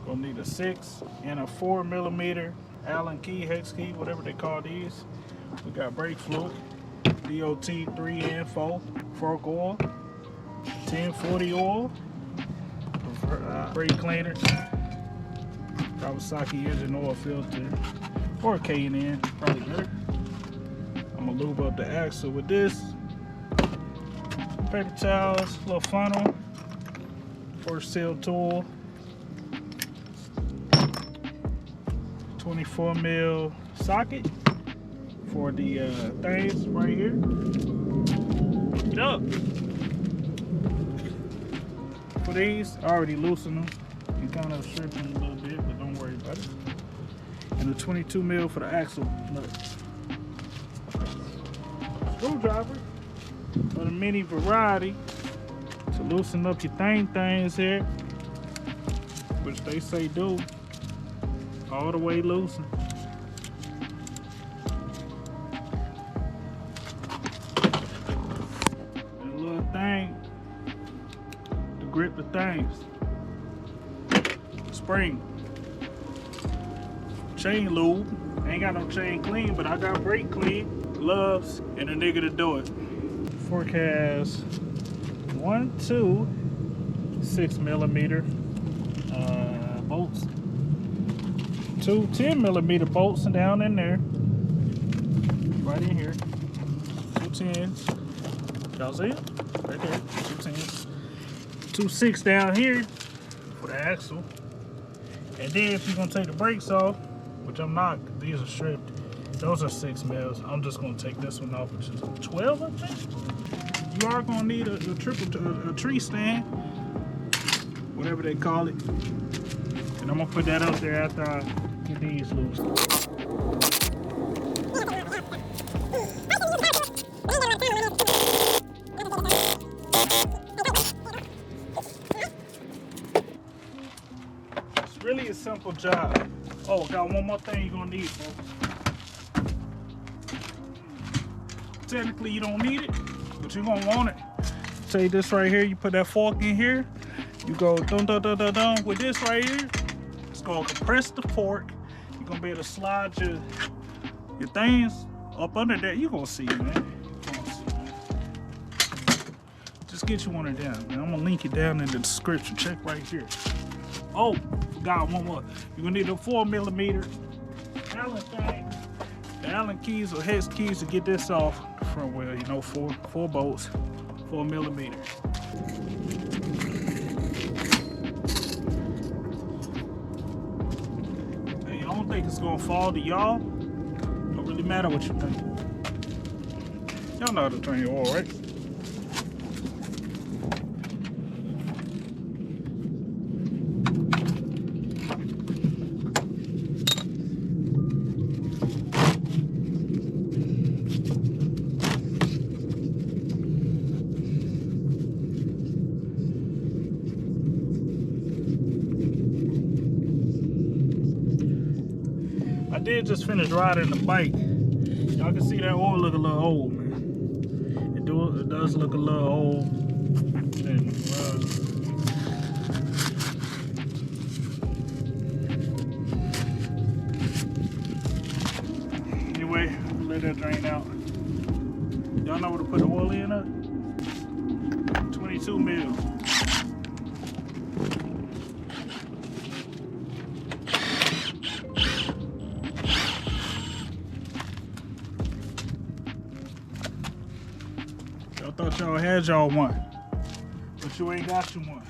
Gonna need a 6 and a 4mm Allen key, hex key, whatever they call these. We got brake fluid, DOT 3 and 4, fork oil, 1040 oil, brake cleaner, Kawasaki engine oil filter, or K&N, probably better. I'm gonna lube up the axle with this. Paper towels, little funnel, force seal tool, 24mm socket for the things right here. Get up. For these, I already loosened them and kind of stripped them a little bit, but don't worry about it. And the 22mm for the axle nut. Screwdriver for the mini variety to loosen up your things here, which they say do all the way loosen. And a little thing to grip the things. Spring. Chain lube. Ain't got no chain clean, but I got brake clean, gloves, and a nigga to do it. Fork has 1, 2, 6mm bolts. 2 10mm bolts down in there. Right in here. 2 10s. Y'all see it? Right there. 2 10s. 2 6 down here for the axle. And then if you're gonna take the brakes off, which I'm not, these are stripped. Those are 6mm. I'm just gonna take this one off, which is a 12, I think. You are gonna need a tree stand, whatever they call it. And I'm gonna put that up there after I get these loose. It's really a simple job. Oh, got one more thing you're gonna need, folks. Technically, you don't need it, but you're gonna want it. Take this right here, you put that fork in here, you go dun dun dun dun dun with this right here. It's gonna compress the fork. You're gonna be able to slide your things up under there. You're gonna see, man. Just get you one of them, man. I'm gonna link it down in the description. Check right here. Oh, forgot one more. You're gonna need a 4mm Allen thing. The Allen keys or hex keys to get this off the front wheel. You know, four bolts, 4mm. Hey, I don't think it's gonna fall to y'all. Don't really matter what you think. Y'all know how to turn your oil, right? I did just finish riding the bike. Y'all can see that oil look a little old, man. It does look a little old. And, anyway, let that drain out. Y'all know where to put the oil in at? 22mm. I thought y'all had y'all one, but you ain't got you one.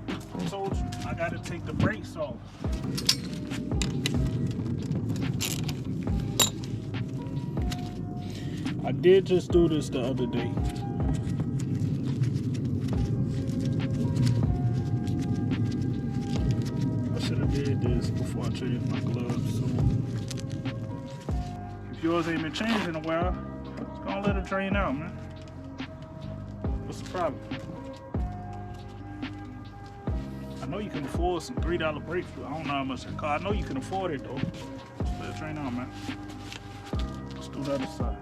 I told you, I gotta take the brakes off. I did just do this the other day. I should have did this before I changed my gloves. So if yours ain't been changed in a while, just gonna let it drain out, man. What's the problem? I know you can afford some $3 brake fluid. I don't know how much that costs. I know you can afford it though. Just let it drain out, man. Let's do the other side.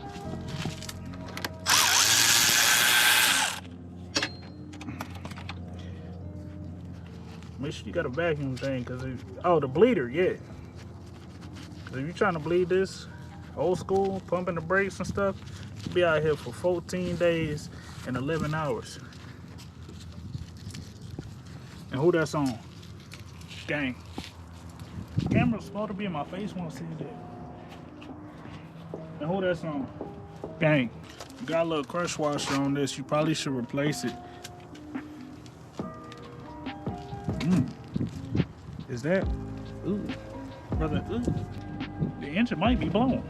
Make sure you got a vacuum thing, cause oh, the bleeder, yeah. Cause if you're trying to bleed this old school, pumping the brakes and stuff, you'll be out here for 14 days and 11 hours. And who that's on? Gang. The camera's supposed to be in my face, wanna see that. And who that's on? Gang. You got a little crush washer on this, you probably should replace it. Is that? Ooh, brother, ooh. The engine might be blown.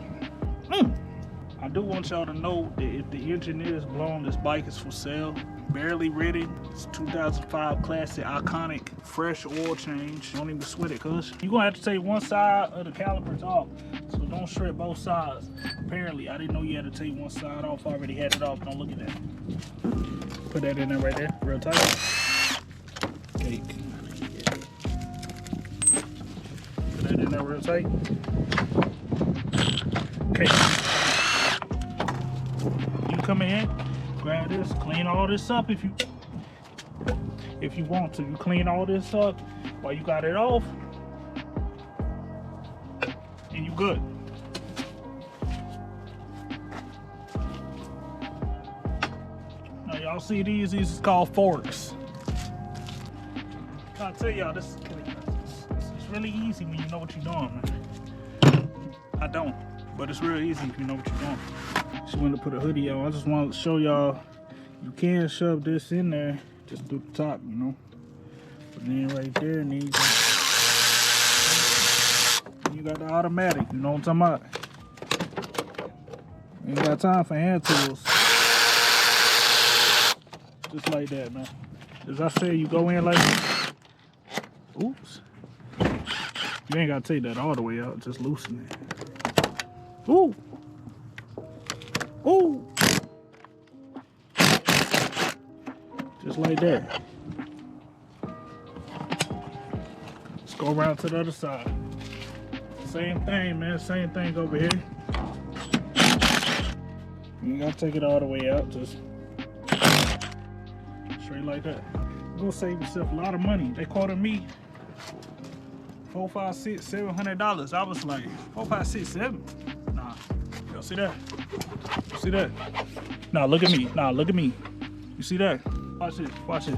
I do want y'all to know that if the engine is blown, this bike is for sale. Barely ready. It's 2005 classic, iconic, fresh oil change. Don't even sweat it, cuz. You're gonna have to take one side of the calipers off. So don't shred both sides. Apparently, I didn't know you had to take one side off. I already had it off. Don't look at that. Put that in there right there, real tight. Okay. Put that in there real tight. Okay. You come in here, grab this, clean all this up if you want to. You clean all this up while you got it off, and you good. Now y'all see these is called forks. I'll tell y'all, this is really easy when you know what you're doing, man. I don't, but it's real easy if you know what you're doing. Just wanted to put a hoodie on. I just wanted to show y'all you can shove this in there just through the top, you know. But then right there needs you got the automatic, you know what I'm talking about. Ain't got time for hand tools. Just like that, man. As I said, you go in like this. Oops. You ain't gotta take that all the way out, just loosen it. Ooh. Ooh. Just like that. Let's go around to the other side. Same thing, man. Same thing over here. You ain't gotta take it all the way out, just straight like that. You're gonna save yourself a lot of money. They quoted me $4, $5, $6, $700. I was like, 4, 5, 6, 7. Nah, y'all see that? You see that? Nah, look at me. Nah, look at me. You see that? Watch it. Watch it.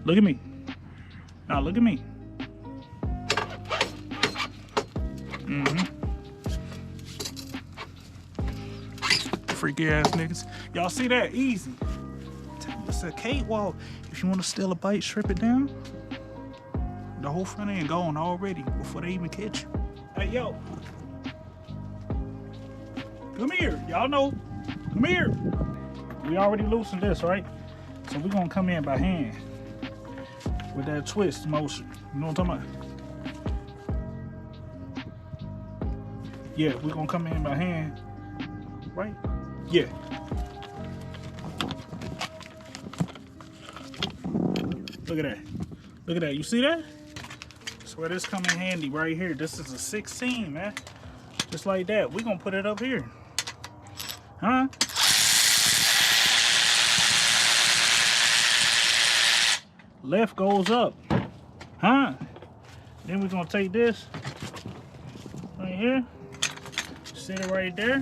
Look at me. Nah, look at me. Freaky ass niggas. Y'all see that? Easy. It's a cakewalk. If you want to steal a bike, strip it down. The whole front end gone already before they even catch you. Hey, yo. Come here. Y'all know. Come here. We already loosened this, right? So we're going to come in by hand with that twist motion. You know what I'm talking about? Yeah, we're going to come in by hand, right? Yeah. Look at that. Look at that. You see that? That's where this come in handy right here. This is a 16, man. Just like that. We're going to put it up here. Huh? Left goes up. Huh? Then we're going to take this right here. Set it right there.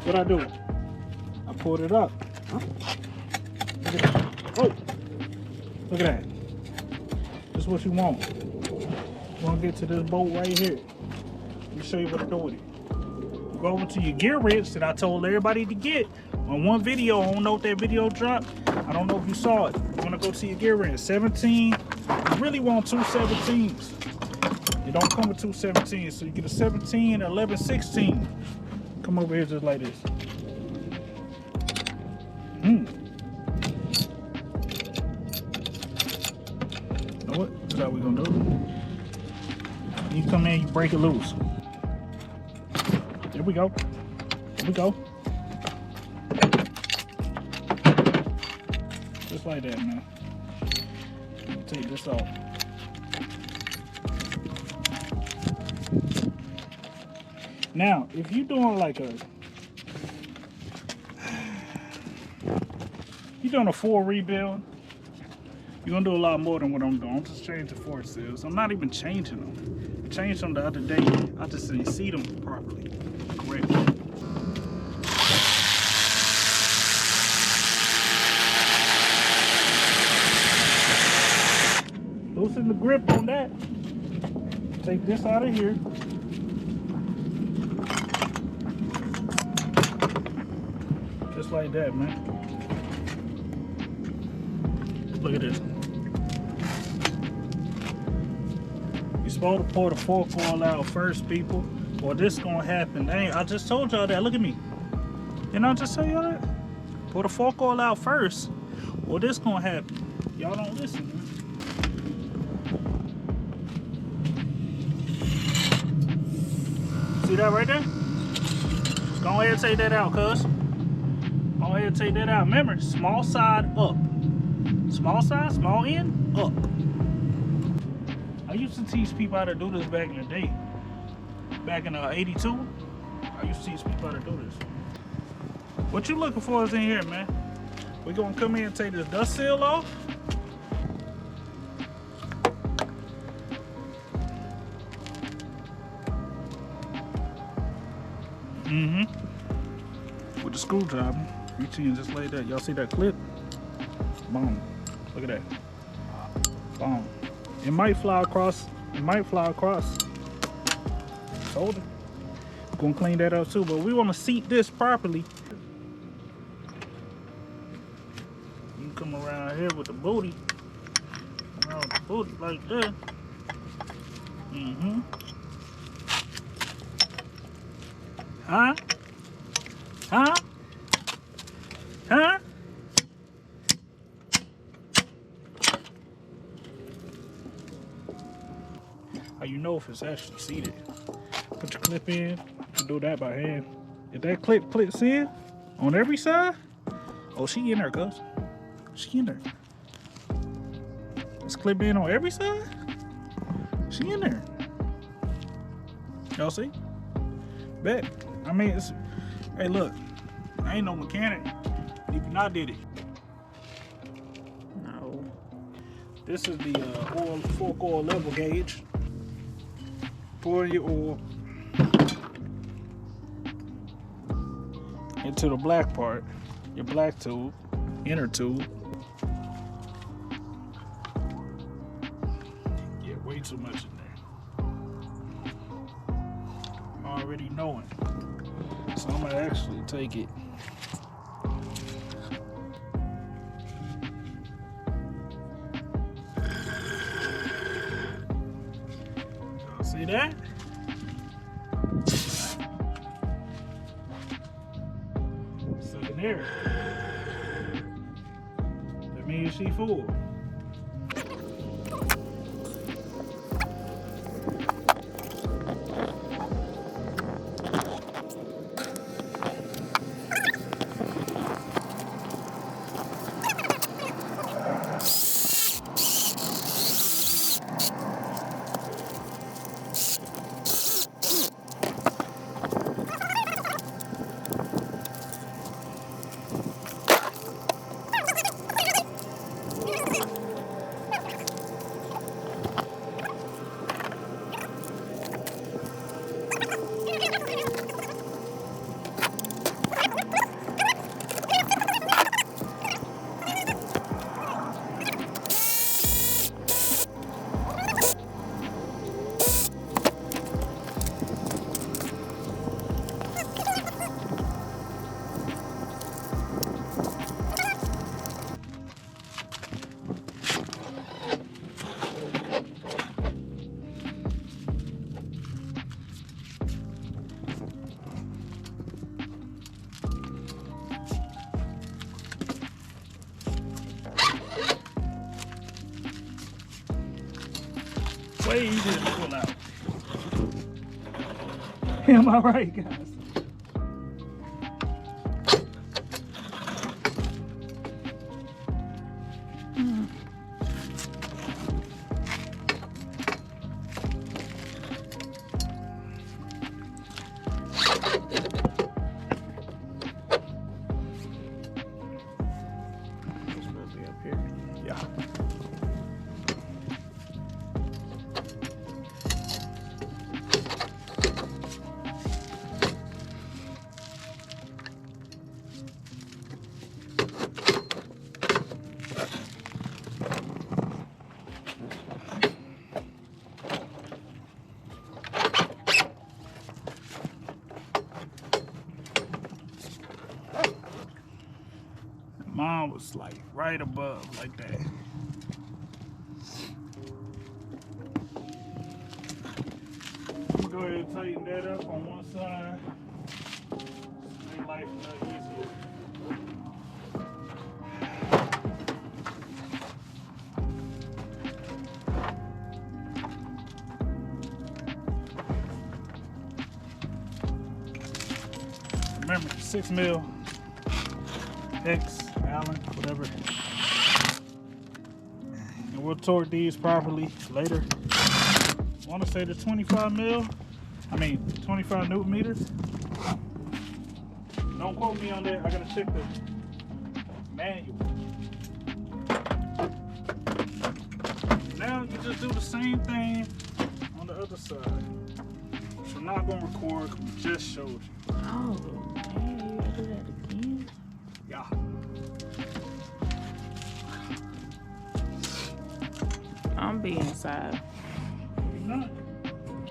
What I do? I pulled it up. Look at that. Oh, look at that. This is what you want. You want to get to this bolt right here. Let me show you what to do with it. Go over to your gear wrench that I told everybody to get on one video. I don't know if that video dropped. I don't know if you saw it. You want to go to your gear wrench. 17. You really want two 17s. You don't come with two 17s, so you get a 17 and 11, 16. Come over here just like this. You know what? That's how we're gonna do it. You come in, you break it loose. There we go. There we go. Just like that, man. Take this off. Now, if you're doing like a full rebuild, you're gonna do a lot more than what I'm doing. I'm just changing fork seals. I'm not even changing them. I changed them the other day. I just didn't see them properly. Correctly. Loosen the grip on that. Take this out of here. Just like that, man. Look at this. You're supposed to pour the fork oil out first, people, or this gonna happen. Dang, I just told y'all that. Look at me. Didn't I just tell y'all that? Pour the fork oil out first, or this gonna happen. Y'all don't listen, man. See that right there? Go ahead and take that out, cuz. Go ahead and take that out. Remember, small side up. Small side, small end, up. I used to teach people how to do this back in the day. Back in 82, I used to teach people how to do this. What you looking for is in here, man. We're gonna come in and take this dust seal off. With the screwdriver, reach in just like that. Y'all see that clip? Boom. Look at that. Boom. It might fly across. It might fly across. Told you. Gonna clean that up too, but we want to seat this properly. You come around here with the booty. Around with the booty like that. Huh? Huh? Huh? How you know if it's actually seated? Put your clip in. You do that by hand. If that clip clicks in on every side, oh, she in there, cuz. She in there. It's clip in on every side. She in there. Y'all see? Bet. I mean, it's, hey, look. I ain't no mechanic. Even I did it. No. This is the fork oil level gauge. Pour your oil into the black part, your black tube, inner tube. Get way too much in there. I'm already knowing. So I'm gonna actually take it. See that? So there. That means she full. Way easier to pull out. Am I right, guys? Mine was like right above, like that. I'm gonna go ahead and tighten that up on one side. Make life a little easier. Remember, 6mm X, Allen, whatever. And we'll torque these properly later. I want to say the 25 Newton meters. Don't quote me on that. I gotta check the manual. Now you just do the same thing on the other side. So I'm not gonna record. We just showed you. Oh, man, you gotta do that again? Yeah. I'm being inside. You're not.